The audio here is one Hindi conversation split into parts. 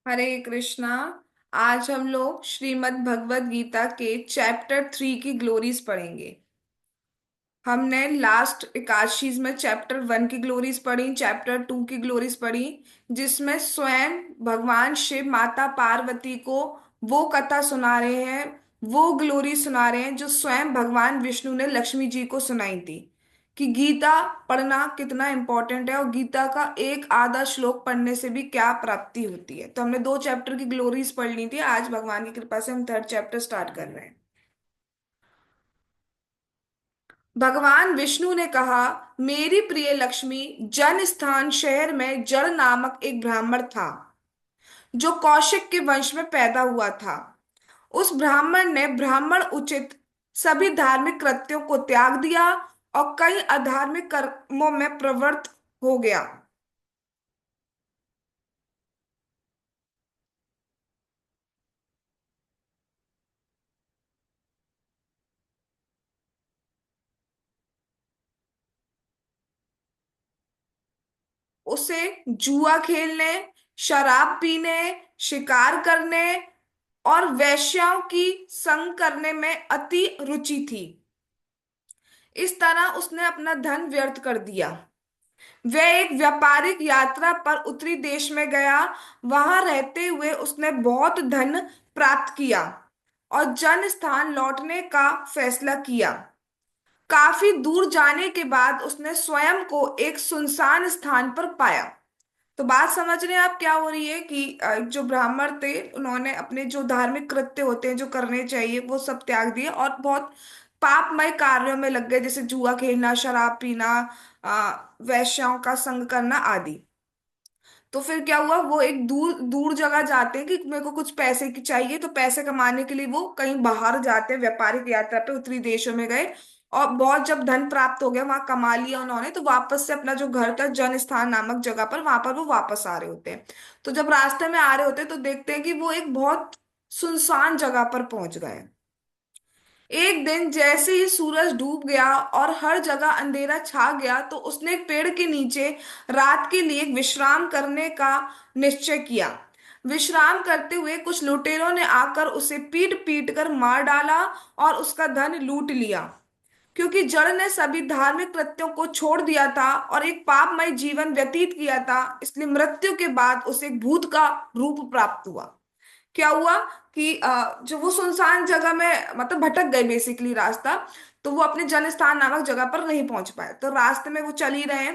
हरे कृष्णा। आज हम लोग श्रीमद् भगवत गीता के चैप्टर 3 की ग्लोरीज पढ़ेंगे। हमने लास्ट एकादशीज में चैप्टर 1 की ग्लोरीज पढ़ी, चैप्टर 2 की ग्लोरीज पढ़ी, जिसमें स्वयं भगवान शिव माता पार्वती को वो कथा सुना रहे हैं, वो ग्लोरी सुना रहे हैं जो स्वयं भगवान विष्णु ने लक्ष्मी जी को सुनाई थी। कि गीता पढ़ना कितना इंपॉर्टेंट है और गीता का एक आधा श्लोक पढ़ने से भी क्या प्राप्ति होती है। तो हमने 2 चैप्टर की ग्लोरीज पढ़ ली थी। आज भगवान की कृपा से हम 3rd चैप्टर स्टार्ट कर रहे हैं। भगवान विष्णु ने कहा, मेरी प्रिय लक्ष्मी, जन स्थान शहर में जड़ नामक एक ब्राह्मण था जो कौशिक के वंश में पैदा हुआ था। उस ब्राह्मण ने ब्राह्मण उचित सभी धार्मिक कृत्यों को त्याग दिया और कई अधार्मिक कर्मों में प्रवृत्त हो गया। उसे जुआ खेलने, शराब पीने, शिकार करने और वेश्याओं की संग करने में अति रुचि थी। इस तरह उसने अपना धन व्यर्थ कर दिया। वह एक व्यापारिक यात्रा पर उत्तरी देश में गया। वहां रहते हुए उसने बहुत धन प्राप्त किया और जन स्थान लौटने का फैसला किया। काफी दूर जाने के बाद उसने स्वयं को एक सुनसान स्थान पर पाया। तो बात समझ रहे हैं आप क्या हो रही है कि जो ब्राह्मण थे उन्होंने अपने जो धार्मिक कृत्य होते हैं जो करने चाहिए वो सब त्याग दिए और बहुत पापमय कार्यों में लग गए, जैसे जुआ खेलना, शराब पीना, वैश्याओं का संग करना आदि। तो फिर क्या हुआ, वो एक दूर दूर जगह जाते हैं कि मेरे को कुछ पैसे की चाहिए, तो पैसे कमाने के लिए वो कहीं बाहर जाते हैं, व्यापारिक यात्रा पे उत्तरी देशों में गए। और बहुत जब धन प्राप्त हो गया, वहां कमा लिया उन्होंने, तो वापस से अपना जो घर था जन स्थान नामक जगह पर, वहां पर वो वापस आ रहे होते हैं। तो जब रास्ते में आ रहे होते हैं तो देखते हैं कि वो एक बहुत सुनसान जगह पर पहुंच गए। एक दिन जैसे ही सूरज डूब गया और हर जगह अंधेरा छा गया, तो उसने एक पेड़ के नीचे रात के लिए विश्राम करने का निश्चय किया। विश्राम करते हुए कुछ लुटेरों ने आकर उसे पीट पीट कर मार डाला और उसका धन लूट लिया। क्योंकि जड़ ने सभी धार्मिक कृत्यों को छोड़ दिया था और एक पापमय जीवन व्यतीत किया था, इसलिए मृत्यु के बाद उसे एक भूत का रूप प्राप्त हुआ। क्या हुआ कि जो वो सुनसान जगह में मतलब भटक गए बेसिकली रास्ता, तो वो अपने जन्मस्थान नामक जगह पर नहीं पहुंच पाए। तो रास्ते में वो चल ही रहे हैं,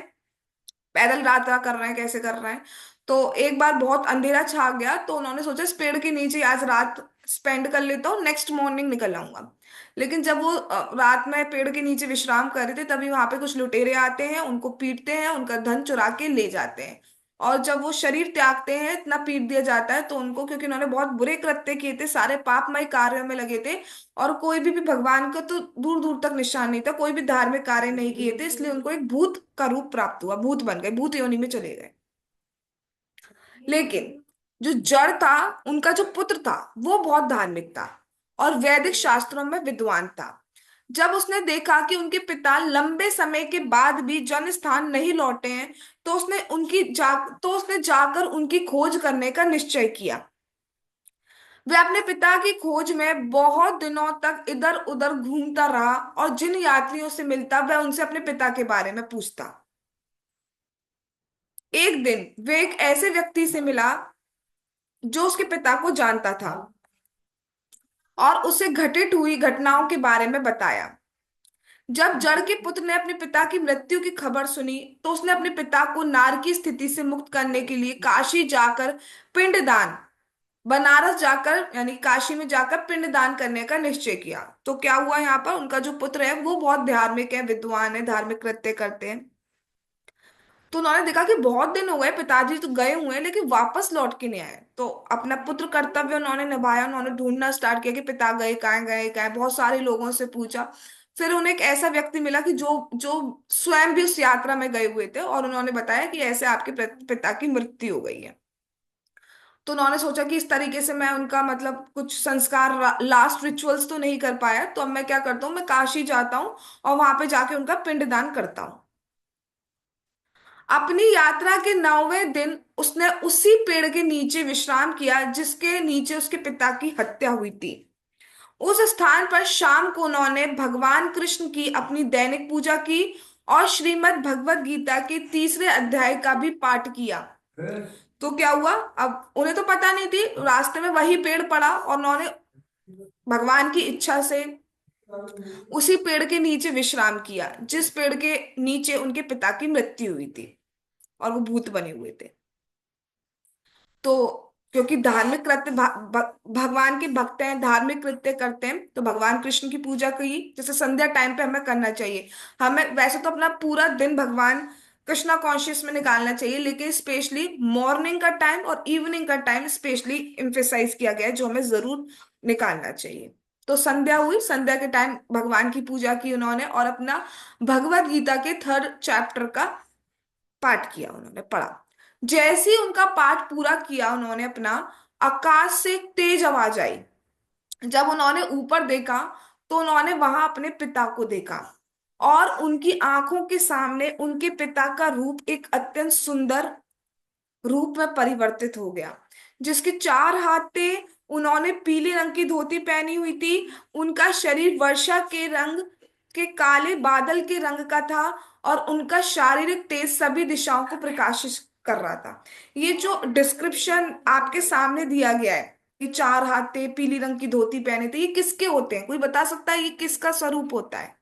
पैदल यात्रा कर रहे हैं, कैसे कर रहे हैं। तो एक बार बहुत अंधेरा छा गया, तो उन्होंने सोचा इस पेड़ के नीचे आज रात स्पेंड कर लेता हूँ, नेक्स्ट मॉर्निंग निकल आऊंगा। लेकिन जब वो रात में पेड़ के नीचे विश्राम कर रहे थे, तभी वहां पे कुछ लुटेरे आते हैं, उनको पीटते हैं, उनका धन चुरा के ले जाते हैं। और जब वो शरीर त्यागते हैं, इतना पीट दिया जाता है तो उनको, क्योंकि उन्होंने बहुत बुरे कृत्य किए थे, सारे पापमय कार्यों में लगे थे और कोई भी भगवान का तो दूर दूर तक निशान नहीं था, कोई भी धार्मिक कार्य नहीं किए थे, इसलिए उनको एक भूत का रूप प्राप्त हुआ, भूत बन गए, भूत योनि में चले गए। लेकिन जो जड़ था, उनका जो पुत्र था, वो बहुत धार्मिक था और वैदिक शास्त्रों में विद्वान था। जब उसने देखा कि उनके पिता लंबे समय के बाद भी जन स्थान नहीं लौटे हैं, तो उसने जाकर उनकी खोज करने का निश्चय किया। वह अपने पिता की खोज में बहुत दिनों तक इधर उधर घूमता रहा और जिन यात्रियों से मिलता वह उनसे अपने पिता के बारे में पूछता। एक दिन वह एक ऐसे व्यक्ति से मिला जो उसके पिता को जानता था और उसे घटित हुई घटनाओं के बारे में बताया। जब जड़ के पुत्र ने अपने पिता की मृत्यु की खबर सुनी, तो उसने अपने पिता को नार की स्थिति से मुक्त करने के लिए काशी जाकर पिंडदान, बनारस जाकर यानी काशी में जाकर पिंडदान करने का निश्चय किया। तो क्या हुआ, यहाँ पर उनका जो पुत्र है वो बहुत धार्मिक है, विद्वान है, धार्मिक कृत्य करते हैं। तो उन्होंने देखा कि बहुत दिन हो गए, पिताजी तो गए हुए हैं लेकिन वापस लौट के नहीं आए। तो अपना पुत्र कर्तव्य उन्होंने निभाया, उन्होंने ढूंढना स्टार्ट किया कि पिता गए कहाँ, गए कहाँ, बहुत सारे लोगों से पूछा। फिर उन्हें एक ऐसा व्यक्ति मिला कि जो जो स्वयं भी उस यात्रा में गए हुए थे, और उन्होंने बताया कि ऐसे आपके पिता की मृत्यु हो गई है। तो उन्होंने सोचा कि इस तरीके से मैं उनका मतलब कुछ संस्कार, लास्ट रिचुअल्स तो नहीं कर पाया, तो अब मैं क्या करता हूँ, मैं काशी जाता हूँ और वहां पे जाके उनका पिंडदान करता हूँ। अपनी यात्रा के 9वें दिन उसने उसी पेड़ के नीचे विश्राम किया जिसके नीचे उसके पिता की हत्या हुई थी। उस स्थान पर शाम को उन्होंने भगवान कृष्ण की अपनी दैनिक पूजा की और श्रीमद् भगवत गीता के तीसरे अध्याय का भी पाठ किया। तो क्या हुआ, अब उन्हें तो पता नहीं थी, रास्ते में वही पेड़ पड़ा और उन्होंने भगवान की इच्छा से उसी पेड़ के नीचे विश्राम किया जिस पेड़ के नीचे उनके पिता की मृत्यु हुई थी और वो भूत बने हुए थे। तो क्योंकि धार्मिक कृत्य भगवान के भक्त हैं, धार्मिक कृत्य करते हैं, तो भगवान कृष्ण की पूजा की जैसे संध्या टाइम पे हमें करना चाहिए। हमें वैसे तो अपना पूरा दिन भगवान कृष्णा कॉन्शियस में निकालना चाहिए, लेकिन स्पेशली मॉर्निंग का टाइम और इवनिंग का टाइम स्पेशली इम्फेसाइज किया गया है जो हमें जरूर निकालना चाहिए। तो संध्या हुई, संध्या के टाइम भगवान की पूजा की उन्होंने और अपना भगवत गीता के 3rd चैप्टर का पाठ किया, उन्होंने पढ़ा। जैसे ही उनका पाठ पूरा किया उन्होंने अपना, आकाश से एक तेज आवाज आई। जब उन्होंने ऊपर देखा तो उन्होंने वहां अपने पिता को देखा और उनकी आंखों के सामने उनके पिता का रूप एक अत्यंत सुंदर रूप में परिवर्तित हो गया, जिसके 4 हाथ थे। उन्होंने पीले रंग की धोती पहनी हुई थी। उनका शरीर वर्षा के रंग के काले बादल के रंग का था और उनका शारीरिक तेज सभी दिशाओं को प्रकाशित कर रहा था। ये जो डिस्क्रिप्शन आपके सामने दिया गया है कि 4 हाथ थे, पीली रंग की धोती पहने थे, ये किसके होते हैं? कोई बता सकता है ये किसका स्वरूप होता है?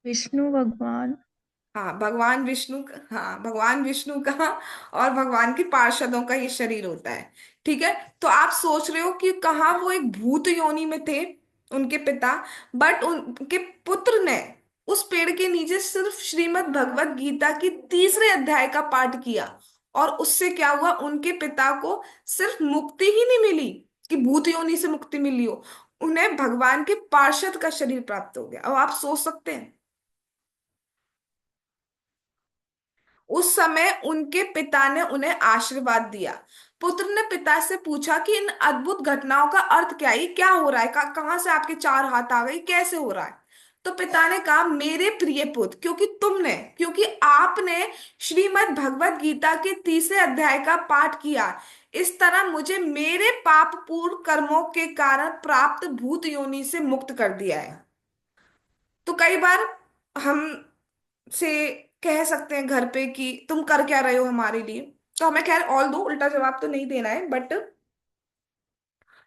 विष्णु भगवान। हाँ, भगवान विष्णु का, हाँ भगवान विष्णु का और भगवान के पार्षदों का ये शरीर होता है। ठीक है। तो आप सोच रहे हो कि कहाँ वो एक भूत योनि में थे उनके पिता, बट उनके पुत्र ने उस पेड़ के नीचे सिर्फ श्रीमद् भगवत गीता की तीसरे अध्याय का पाठ किया और उससे क्या हुआ, उनके पिता को सिर्फ मुक्ति ही नहीं मिली कि भूत योनि से मुक्ति मिली हो, उन्हें भगवान के पार्षद का शरीर प्राप्त हो गया। अब आप सोच सकते हैं, उस समय उनके पिता ने उन्हें आशीर्वाद दिया। पुत्र ने पिता से पूछा कि इन अद्भुत घटनाओं का अर्थ क्या है, ये क्या हो रहा है, कहाँ से आपके 4 हाथ आ गए, कैसे हो रहा है? तो पिता ने कहा, मेरे प्रिय पुत्र, क्योंकि आपने श्रीमद् भगवत गीता के तीसरे अध्याय का पाठ किया, इस तरह मुझे मेरे पाप पूर्ण कर्मों के कारण प्राप्त भूत योनि से मुक्त कर दिया है। तो कई बार हम से कह सकते हैं घर पे कि तुम कर क्या रहे हो हमारे लिए, तो हमें खैर ऑल दो उल्टा जवाब तो नहीं देना है, बट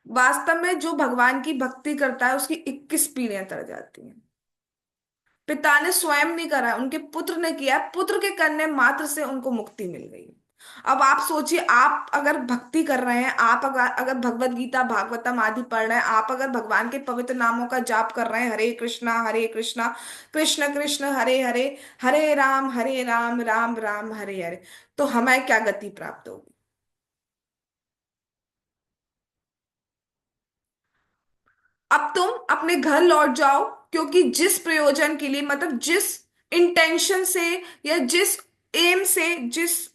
वास्तव में जो भगवान की भक्ति करता है उसकी 21 पीढ़ियां तर जाती हैं। पिता ने स्वयं नहीं करा, उनके पुत्र ने किया, पुत्र के करने मात्र से उनको मुक्ति मिल गई। अब आप सोचिए, आप अगर भक्ति कर रहे हैं, आप अगर अगर भगवत गीता भागवतम आदि पढ़ रहे हैं, आप अगर भगवान के पवित्र नामों का जाप कर रहे हैं, हरे कृष्णा कृष्ण कृष्ण हरे हरे, हरे राम राम राम हरे हरे, तो हमें क्या गति प्राप्त होगी? अब तुम अपने घर लौट जाओ, क्योंकि जिस प्रयोजन के लिए, मतलब जिस इंटेंशन से या जिस एम से, जिस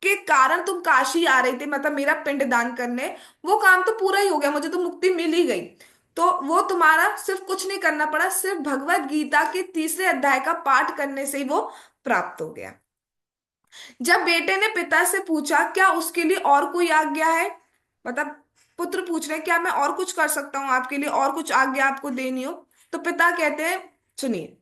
के कारण तुम काशी आ रहे थे, मतलब मेरा पिंड दान करने, वो काम तो पूरा ही हो गया, मुझे तो मुक्ति मिल ही गई। तो वो तुम्हारा सिर्फ कुछ नहीं करना पड़ा, सिर्फ भगवत गीता के तीसरे अध्याय का पाठ करने से ही वो प्राप्त हो गया। जब बेटे ने पिता से पूछा क्या उसके लिए और कोई आज्ञा है, मतलब पुत्र पूछ रहे हैं क्या मैं और कुछ कर सकता हूँ आपके लिए, और कुछ आज्ञा आपको देनी हो, तो पिता कहते हैं, सुनिए,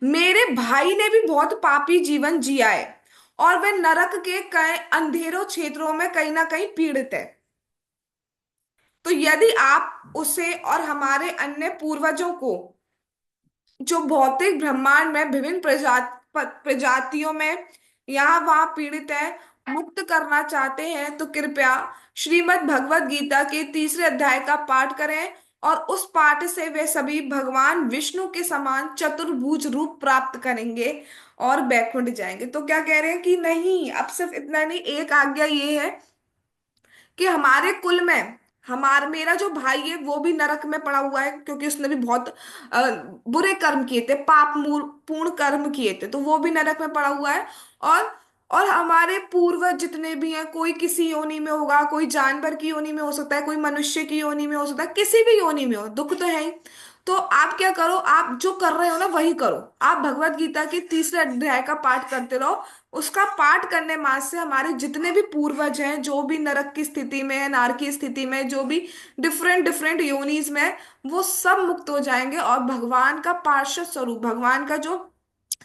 मेरे भाई ने भी बहुत पापी जीवन जिया है और वह नरक के कई अंधेरों क्षेत्रों में कहीं ना कहीं पीड़ित है। तो यदि आप उसे और हमारे अन्य पूर्वजों को, जो भौतिक ब्रह्मांड में विभिन्न प्रजातियों में यहाँ वहां पीड़ित है, मुक्त करना चाहते हैं, तो कृपया श्रीमद् भगवत गीता के तीसरे अध्याय का पाठ करें और उस पाठ से वे सभी भगवान विष्णु के समान चतुर्भुज रूप प्राप्त करेंगे और बैकुंठ जाएंगे। तो क्या कह रहे हैं कि नहीं, अब सिर्फ इतना नहीं, एक आज्ञा ये है कि हमारे कुल में मेरा जो भाई है वो भी नरक में पड़ा हुआ है, क्योंकि उसने भी बहुत बुरे कर्म किए थे, पूर्ण कर्म किए थे, तो वो भी नरक में पड़ा हुआ है। और हमारे पूर्वज जितने भी हैं, कोई किसी योनि में होगा, कोई जानवर की योनि में हो सकता है, कोई मनुष्य की योनि में हो सकता है, किसी भी योनि में हो, दुख तो है ही। तो आप क्या करो, आप जो कर रहे हो ना वही करो। आप भगवत गीता के तीसरे अध्याय का पाठ करते रहो। उसका पाठ करने मात्र से हमारे जितने भी पूर्वज हैं, जो भी नरक की स्थिति में है, नार की स्थिति में, जो भी डिफरेंट डिफरेंट योनिज में है, वो सब मुक्त हो जाएंगे। और भगवान का पार्षद स्वरूप, भगवान का जो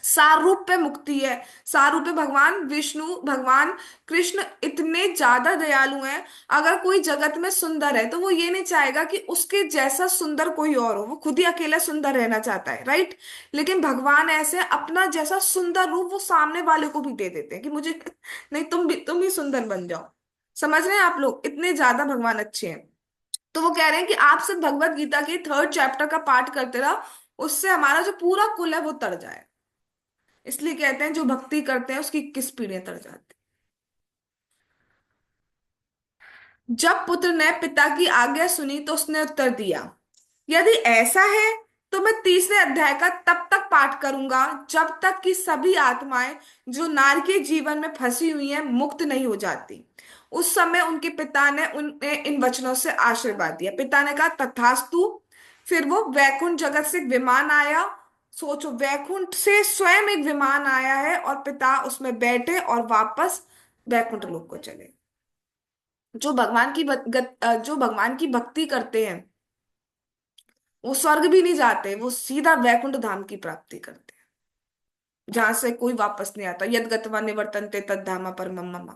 सारूप पे मुक्ति है, सारूप पे भगवान विष्णु, भगवान कृष्ण इतने ज्यादा दयालु हैं। अगर कोई जगत में सुंदर है तो वो ये नहीं चाहेगा कि उसके जैसा सुंदर कोई और हो, वो खुद ही अकेला सुंदर रहना चाहता है, राइट। लेकिन भगवान ऐसे अपना जैसा सुंदर रूप वो सामने वाले को भी दे देते हैं कि मुझे नहीं, तुम ही सुंदर बन जाओ। समझ रहे हैं आप लोग, इतने ज्यादा भगवान अच्छे हैं। तो वो कह रहे हैं कि आप सिर्फ भगवत गीता के थर्ड चैप्टर का पाठ करते रहो, उससे हमारा जो पूरा कुल है वो तर जाए। इसलिए कहते हैं जो भक्ति करते हैं उसकी 21 पीढ़ियां तर जाती। जब पुत्र ने पिता की आज्ञा सुनी तो उसने उत्तर दिया, यदि ऐसा है तो मैं तीसरे अध्याय का तब तक पाठ करूंगा जब तक कि सभी आत्माएं जो नारकीय जीवन में फंसी हुई हैं मुक्त नहीं हो जाती। उस समय उनके पिता ने उन्हें इन वचनों से आशीर्वाद दिया। पिता ने कहा तथास्तु। फिर वो वैकुंठ जगत से एक विमान आया। सोचो, वैकुंठ से स्वयं एक विमान आया है और पिता उसमें बैठे और वापस वैकुंठ लोक को चले। जो भगवान की जो भगवान की भक्ति करते हैं वो स्वर्ग भी नहीं जाते, वो सीधा वैकुंठ धाम की प्राप्ति करते हैं, जहां से कोई वापस नहीं आता। यद गत्वा निवर्तन्ते तद धामा परमम मम।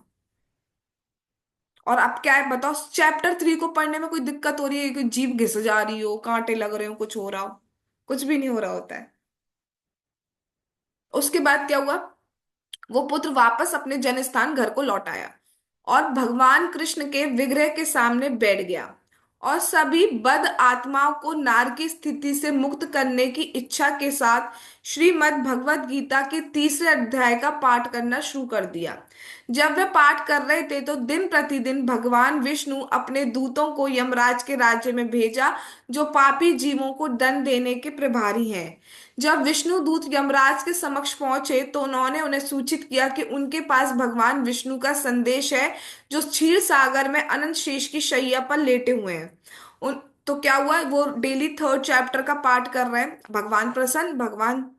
और अब क्या है बताओ, चैप्टर 3 को पढ़ने में कोई दिक्कत हो रही है? कोई जीभ घिस जा रही हो, कांटे लग रहे हो, कुछ हो रहा हो? कुछ भी नहीं हो रहा होता है। उसके बाद क्या हुआ, वो पुत्र वापस अपने जन्म स्थान घर को लौट आया और भगवान कृष्ण के विग्रह के सामने बैठ गया और सभी बद आत्माओं को नार की स्थिति से मुक्त करने की इच्छा के साथ श्रीमद् भगवत गीता के तीसरे अध्याय का पाठ करना शुरू कर दिया। जब वे पाठ कर रहे थे तो दिन प्रतिदिन भगवान विष्णु अपने दूतों को यमराज के राज्य में भेजा, जो पापी जीवों को दंड देने के प्रभारी हैं। जब विष्णु दूत यमराज के समक्ष पहुंचे तो उन्होंने उन्हें सूचित किया कि उनके पास भगवान विष्णु का संदेश है, जो क्षीर सागर में अनंत शेष की शैया पर लेटे हुए हैं। उन तो क्या हुआ, वो डेली थर्ड चैप्टर का पाठ कर रहे हैं। भगवान प्रसन्न, भगवान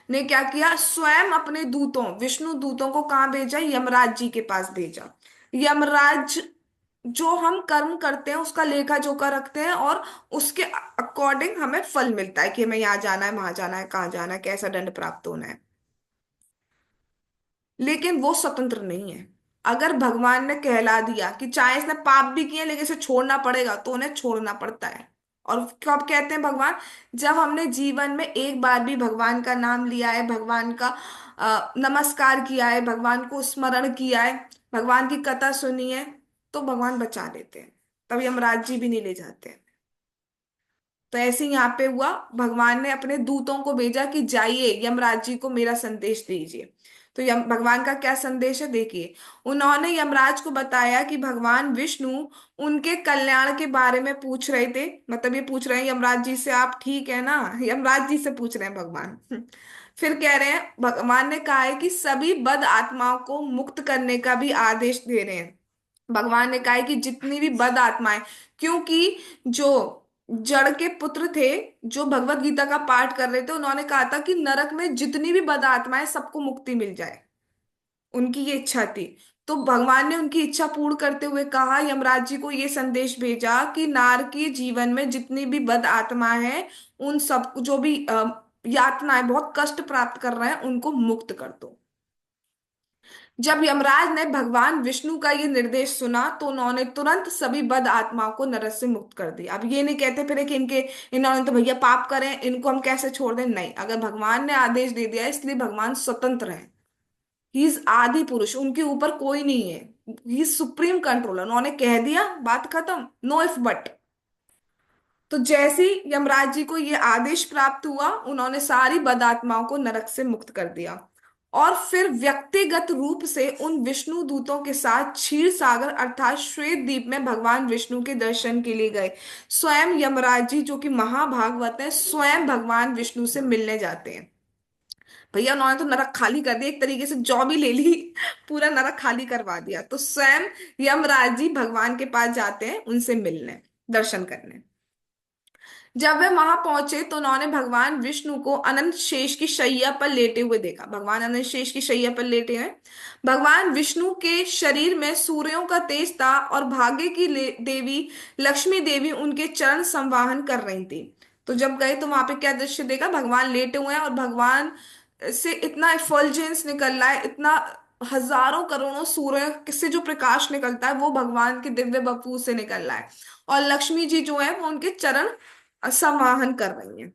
ने क्या किया, स्वयं अपने दूतों, विष्णु दूतों को कहाँ भेजा, यमराज जी के पास भेजा। यमराज जो हम कर्म करते हैं उसका लेखा जोखा रखते हैं और उसके अकॉर्डिंग हमें फल मिलता है कि हमें यहाँ जाना है, वहां जाना है, कहाँ जाना है, कैसा दंड प्राप्त होना है। लेकिन वो स्वतंत्र नहीं है। अगर भगवान ने कहला दिया कि चाहे इसने पाप भी किए लेकिन इसे छोड़ना पड़ेगा, तो उन्हें छोड़ना पड़ता है। और कब कहते हैं भगवान, जब हमने जीवन में एक बार भी भगवान का नाम लिया है, भगवान का नमस्कार किया है, भगवान को स्मरण किया है, भगवान की कथा सुनी है, तो भगवान बचा लेते हैं। तब यमराज जी भी नहीं ले जाते हैं। तो ऐसे ही यहाँ पे हुआ, भगवान ने अपने दूतों को भेजा कि जाइए यमराज जी को मेरा संदेश दीजिए। तो यम भगवान का क्या संदेश है देखिए। उन्होंने यमराज को बताया कि भगवान विष्णु उनके कल्याण के बारे में पूछ रहे थे। मतलब ये पूछ रहे हैं यमराज जी से, आप ठीक है ना, यमराज जी से पूछ रहे हैं भगवान। फिर कह रहे हैं, भगवान ने कहा है कि सभी बद आत्माओं को मुक्त करने का भी आदेश दे रहे हैं। भगवान ने कहा है कि जितनी भी बद आत्माएं, क्योंकि जो जड़ के पुत्र थे जो भगवत गीता का पाठ कर रहे थे, उन्होंने कहा था कि नरक में जितनी भी बद आत्माएं सबको मुक्ति मिल जाए, उनकी ये इच्छा थी। तो भगवान ने उनकी इच्छा पूर्ण करते हुए कहा, यमराज जी को ये संदेश भेजा कि नार के जीवन में जितनी भी बद आत्मा है, उन सब जो भी यातनाएं बहुत कष्ट प्राप्त कर रहे हैं उनको मुक्त कर दो। जब यमराज ने भगवान विष्णु का ये निर्देश सुना तो उन्होंने तुरंत सभी बद आत्माओं को नरक से मुक्त कर दिया। अब ये नहीं कहते फिर कि इनके, इन्होंने तो भैया पाप करें, इनको हम कैसे छोड़ दें? नहीं, अगर भगवान ने आदेश दे दिया है, इसलिए भगवान स्वतंत्र है। ही इज आदि पुरुष, उनके ऊपर कोई नहीं है। He is supreme controller. उन्होंने कह दिया, बात खत्म, नो इफ बट। तो जैसे ही यमराज जी को ये आदेश प्राप्त हुआ, उन्होंने सारी बदात्माओं को नरक से मुक्त कर दिया और फिर व्यक्तिगत रूप से उन विष्णु दूतों के साथ क्षीर सागर अर्थात श्वेत द्वीप में भगवान विष्णु के दर्शन के लिए गए। स्वयं यमराज जी जो कि महाभागवत है, स्वयं भगवान विष्णु से मिलने जाते हैं। भैया उन्होंने तो नरक खाली कर दिया, एक तरीके से जॉब ही ले ली, पूरा नरक खाली करवा दिया। तो स्वयं यमराज जी भगवान के पास जाते हैं उनसे मिलने, दर्शन करने। जब वे वहां पहुंचे तो उन्होंने भगवान विष्णु को अनंत शेष की शैया पर लेटे हुए देखा। भगवान अनंत शेष की शैया पर लेटे हैं। भगवान विष्णु के शरीर में सूर्यों का तेज था और भाग्य की देवी लक्ष्मी देवी उनके चरण संवाहन कर रही थी। तो जब गए तो वहां पे क्या दृश्य देखा, भगवान लेटे हुए हैं और भगवान से इतना इफल्जेंस निकल रहा है, इतना हजारों करोड़ों सूर्य से जो प्रकाश निकलता है वो भगवान के दिव्य बपू से निकल रहा है। और लक्ष्मी जी जो है वो उनके चरण संवाहन कर रही हैं।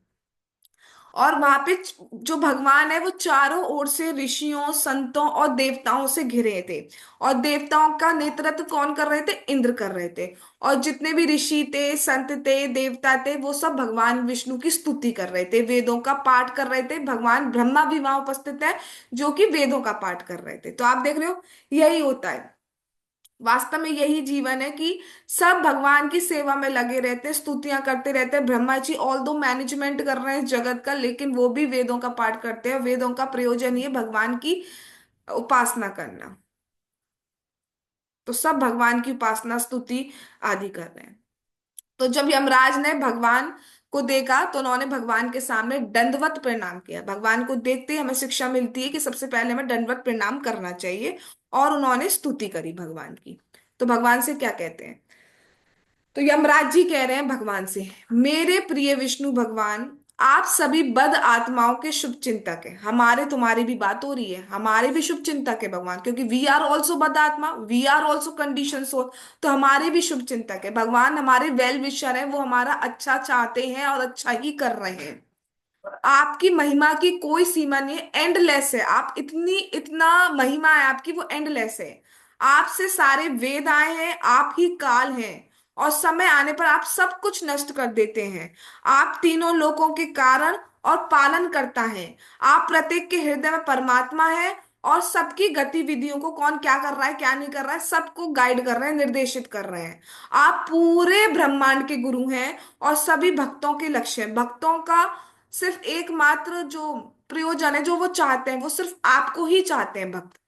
और वहां पे जो भगवान है वो चारों ओर से ऋषियों संतों और देवताओं से घिरे थे। और देवताओं का नेतृत्व कौन कर रहे थे, इंद्र कर रहे थे। और जितने भी ऋषि थे, संत थे, देवता थे, वो सब भगवान विष्णु की स्तुति कर रहे थे, वेदों का पाठ कर रहे थे। भगवान ब्रह्मा भी वहां उपस्थित है जो कि वेदों का पाठ कर रहे थे। तो आप देख रहे हो, यही होता है। वास्तव में यही जीवन है कि सब भगवान की सेवा में लगे रहते हैं, स्तुतियां करते रहते हैं। ब्रह्मा जी ऑल दो मैनेजमेंट कर रहे हैं जगत का, लेकिन वो भी वेदों का पाठ करते हैं। वेदों का प्रयोजन ही है भगवान की उपासना करना। तो सब भगवान की उपासना स्तुति आदि कर रहे हैं। तो जब यमराज ने भगवान को देखा तो उन्होंने भगवान के सामने दंडवत प्रणाम किया। भगवान को देखते ही हमें शिक्षा मिलती है कि सबसे पहले हमें दंडवत प्रणाम करना चाहिए। और उन्होंने स्तुति करी भगवान की। तो भगवान से क्या कहते हैं, तो यमराज जी कह रहे हैं भगवान से, मेरे प्रिय विष्णु भगवान, आप सभी बद आत्माओं के शुभ चिंतक हैं। हमारे तुम्हारी भी बात हो रही है, हमारे भी शुभ चिंतक है भगवान, क्योंकि वी आर ऑल्सो बद आत्मा, we are also condition soul. तो हमारे भी शुभ चिंतक है भगवान, हमारे वेल विशर है, वो हमारा अच्छा चाहते हैं और अच्छा ही कर रहे हैं। आपकी महिमा की कोई सीमा नहीं है, एंडलेस है। आप इतनी इतना महिमा है आपकी, वो एंडलेस है। आपसे सारे वेद आए हैं, आप ही काल हैं। और समय आने पर आप सब कुछ नष्ट कर देते हैं। आप तीनों लोकों के कारण और पालन करता है। आप प्रत्येक के हृदय में परमात्मा है। और सबकी गतिविधियों को कौन क्या कर रहा है क्या नहीं कर रहा है सबको गाइड कर रहे हैं, निर्देशित कर रहे हैं। आप पूरे ब्रह्मांड के गुरु हैं और सभी भक्तों के लक्ष्य हैं। भक्तों का सिर्फ एकमात्र जो प्रयोजन है, जो वो चाहते हैं, वो सिर्फ आपको ही चाहते हैं भक्त।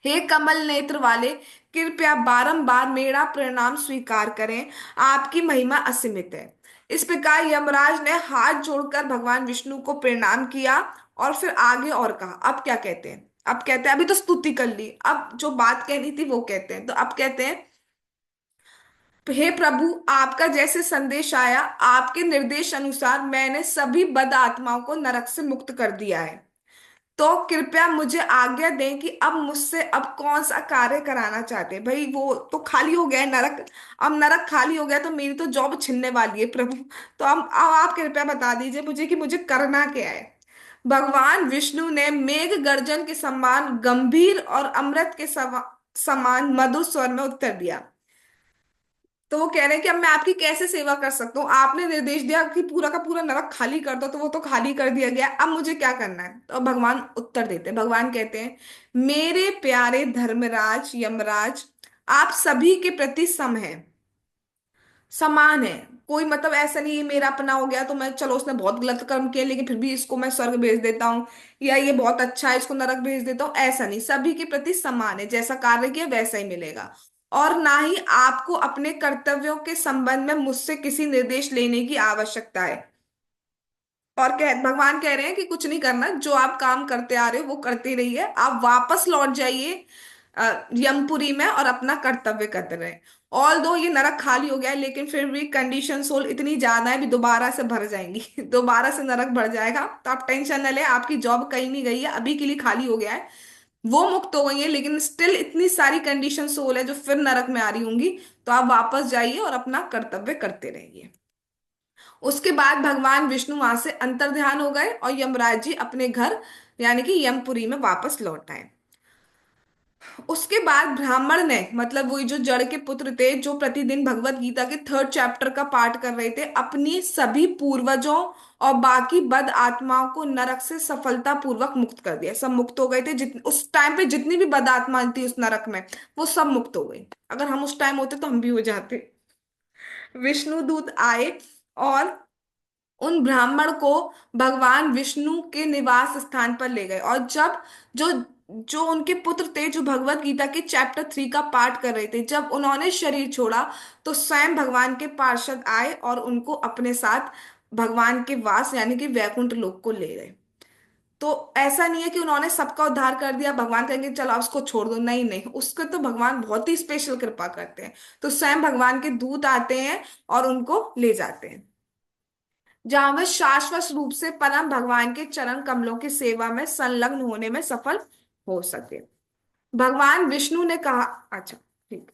हे कमल नेत्र वाले, कृपया बारंबार मेरा प्रणाम स्वीकार करें। आपकी महिमा असीमित है। इस प्रकार यमराज ने हाथ जोड़कर भगवान विष्णु को प्रणाम किया। और फिर आगे और कहा, अब क्या कहते हैं, अब कहते हैं, अभी तो स्तुति कर ली, अब जो बात कहनी थी वो कहते हैं। तो अब कहते हैं, हे प्रभु, आपका जैसे संदेश आया, आपके निर्देश अनुसार मैंने सभी बद आत्माओं को नरक से मुक्त कर दिया है। तो कृपया मुझे आज्ञा दें कि अब मुझसे अब कौन सा कार्य कराना चाहते हैं। भाई वो तो खाली हो गया है नरक, अब नरक खाली हो गया तो मेरी तो जॉब छिनने वाली है प्रभु। तो अब आप कृपया बता दीजिए मुझे कि मुझे करना क्या है। भगवान विष्णु ने मेघ गर्जन के समान गंभीर और अमृत के समान मधुर स्वर में उत्तर दिया। तो वो कह रहे हैं कि अब मैं आपकी कैसे सेवा कर सकता हूँ, आपने निर्देश दिया कि पूरा का पूरा नरक खाली कर दो, तो वो तो खाली कर दिया गया, अब मुझे क्या करना है। तो भगवान उत्तर देते हैं, भगवान कहते हैं, मेरे प्यारे धर्मराज यमराज, आप सभी के प्रति सम है, समान है। कोई मतलब ऐसा नहीं है मेरा अपना हो गया तो मैं, चलो उसने बहुत गलत कर्म किया लेकिन फिर भी इसको मैं स्वर्ग भेज देता हूँ, या ये बहुत अच्छा है इसको नरक भेज देता हूँ, ऐसा नहीं। सभी के प्रति समान है, जैसा कार्य किया वैसा ही मिलेगा। और ना ही आपको अपने कर्तव्यों के संबंध में मुझसे किसी निर्देश लेने की आवश्यकता है। और भगवान कह रहे हैं कि कुछ नहीं करना, जो आप काम करते आ रहे हो वो करते रहिए, आप वापस लौट जाइए यमपुरी में और अपना कर्तव्य करते रहे। ऑल दो ये नरक खाली हो गया है लेकिन फिर भी कंडीशन सोल इतनी ज्यादा है भी दोबारा से भर जाएंगी दोबारा से नरक भर जाएगा। तो आप टेंशन न ले, आपकी जॉब कहीं नहीं गई है, अभी के लिए खाली हो गया है। वो मुक्त हो गई है लेकिन स्टिल इतनी सारी कंडीशन सोल है जो फिर नरक में आ रही होंगी। तो आप वापस जाइए और अपना कर्तव्य करते रहिए। उसके बाद भगवान विष्णु वहां से अंतर ध्यान हो गए और यमराज जी अपने घर यानी कि यमपुरी में वापस लौट आए। उसके बाद ब्राह्मण ने, मतलब वही जो जड़ के पुत्र थे जो प्रतिदिन भगवत गीता के 3rd चैप्टर का पाठ कर रहे थे, अपनी सभी पूर्वजों और बाकी बद आत्माओं को नरक से सफलता पूर्वक मुक्त कर दिया। सब मुक्त हो गए थे, उस टाइम पे जितनी भी बद आत्मा थी उस नरक में, वो सब मुक्त हो गई। अगर हम उस टाइम होते तो हम भी हो जाते। विष्णु दूत आए और उन ब्राह्मण को भगवान विष्णु के निवास स्थान पर ले गए। और जब जो जो उनके पुत्र थे जो भगवत गीता के चैप्टर 3 का पाठ कर रहे थे, जब उन्होंने शरीर छोड़ा तो स्वयं भगवान के पार्षद आए और उनको अपने साथ भगवान के वास यानी कि वैकुंठ लोक को ले गए। तो ऐसा नहीं है कि उन्होंने सबका उद्धार कर दिया, भगवान कहेंगे चलो अब उसको छोड़ दो, नहीं नहीं, उसके तो भगवान बहुत ही स्पेशल कृपा करते हैं। तो स्वयं भगवान के दूत आते हैं और उनको ले जाते हैं, जहां वे शाश्वत रूप से परम भगवान के चरण कमलों की सेवा में संलग्न होने में सफल हो सके। भगवान विष्णु ने कहा, अच्छा ठीक है।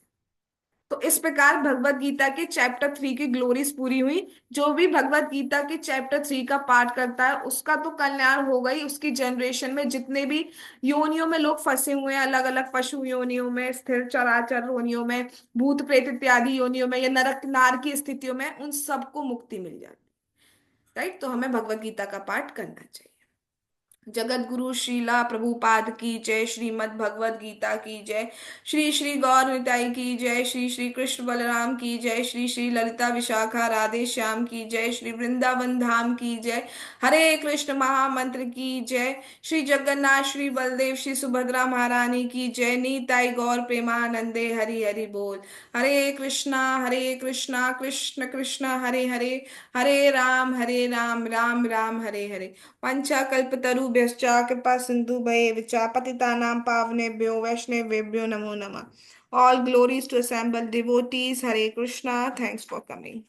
तो इस प्रकार भगवत गीता के चैप्टर 3 की ग्लोरीज पूरी हुई। जो भी भगवत गीता के चैप्टर 3 का पाठ करता है उसका तो कल्याण हो गई, उसकी जनरेशन में जितने भी योनियों में लोग फंसे हुए हैं, अलग अलग पशु योनियों में, स्थिर चराचर योनियों में, भूत प्रेत इत्यादि योनियों में, या नरक नार की स्थितियों में, उन सबको मुक्ति मिल जाती। राइट, तो हमें भगवत गीता का पाठ करना चाहिए। जगत गुरु श्रीला प्रभुपाद की जय, श्रीमद् भगवत गीता की जय, श्री श्री गौर निताई की जय, श्री श्री कृष्ण बलराम की जय, श्री श्री ललिता विशाखा राधे श्याम की जय, श्री वृंदावन धाम की जय, हरे कृष्ण महामंत्र की जय, श्री जगन्नाथ श्री बलदेव श्री सुभद्रा महारानी की जय, नीताई गौर प्रेमानंदे हरि हरि बोल। हरे कृष्णा कृष्ण कृष्ण हरे हरे, हरे राम राम राम हरे हरे। पंचाकल्पतरुभ्यश्च कृपा सिन्धुभ्यश्च पतितानां पावनेभ्यो वैष्णवेभ्यो नमो नमः। All glories to assembled devotees. Hare Krishna. Thanks for coming.